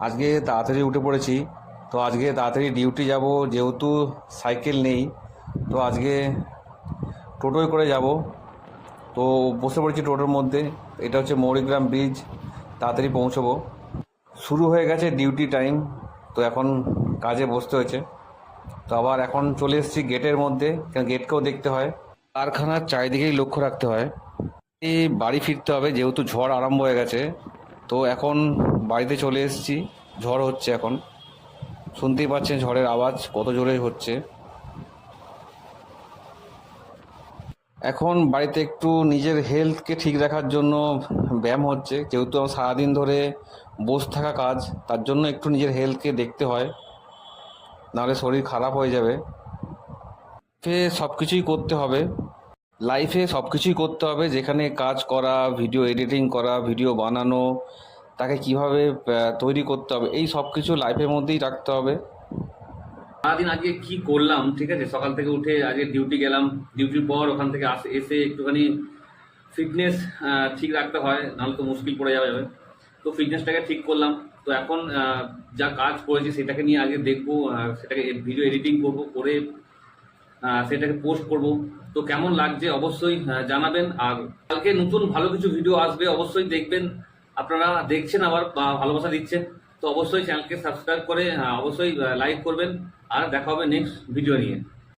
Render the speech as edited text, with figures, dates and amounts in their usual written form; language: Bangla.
আজকে তাড়াতাড়ি উঠে পড়েছি। তো আজকে তাড়াতাড়ি ডিউটি যাব, যেহেতু সাইকেল নেই। তো আজকে টোটোয় করে যাব। তো বসে পড়েছি টোটোর মধ্যে। এটা হচ্ছে মৌরিগ্রাম ব্রিজ, তাড়াতাড়ি পৌঁছবো। শুরু হয়ে গেছে ডিউটি টাইম। তো এখন কাজে বসতে হয়েছে। তো আবার এখন চলে এসেছি গেটের মধ্যে, কারণ গেটকেও দেখতে হয়, কারখানার চারিদিকেই লক্ষ্য রাখতে হয়। এই বাড়ি ফিরতে হবে, যেহেতু ঝড় আরম্ভ হয়ে গেছে। তো এখন বাড়িতে চলে এসেছি। ঝড় হচ্ছে এখন, শুনতেই পাচ্ছেন ঝড়ের আওয়াজ কত জোরে হচ্ছে। এখন বাড়িতে একটু নিজের হেলথকে ঠিক রাখার জন্য ব্যায়াম হচ্ছে, যেহেতু আমার সারাদিন ধরে বসে থাকা কাজ, তার জন্য একটু নিজের হেলথকে দেখতে হয়, নাহলে শরীর খারাপ হয়ে যাবে। সব কিছুই করতে হবে, লাইফে সব কিছুই করতে হবে, যেখানে কাজ করা, ভিডিও এডিটিং করা, ভিডিও বানানো, তাকে কিভাবে তৈরি করতে হবে, এই সব কিছু লাইফের মধ্যেই রাখতে হবে। সারাদিন আজকে কি করলাম, ঠিক আছে, সকাল থেকে উঠে আজকে ডিউটি গেলাম। ডিউটির পর ওখান থেকে এসে একটুখানি ফিটনেস ঠিক রাখতে হয়, নাহলে তো মুশকিল পড়ে যাবে। তো ফিটনেসটাকে ঠিক করলাম। তো এখন যা কাজ করেছি সেটাকে নিয়ে আগে দেখবো, সেটাকে ভিডিও এডিটিং করবো, করে সেটাকে পোস্ট করব। তো কেমন লাগছে অবশ্যই জানাবেন। আর কালকে নতুন ভালো কিছু ভিডিও আসবে, অবশ্যই দেখবেন। আপনারা দেখছেন আবার ভালোবাসা দিচ্ছেন, তো অবশ্যই চ্যানেলকে সাবস্ক্রাইব করে অবশ্যই লাইক করবেন। আর দেখা হবে নেক্সট ভিডিও নিয়ে।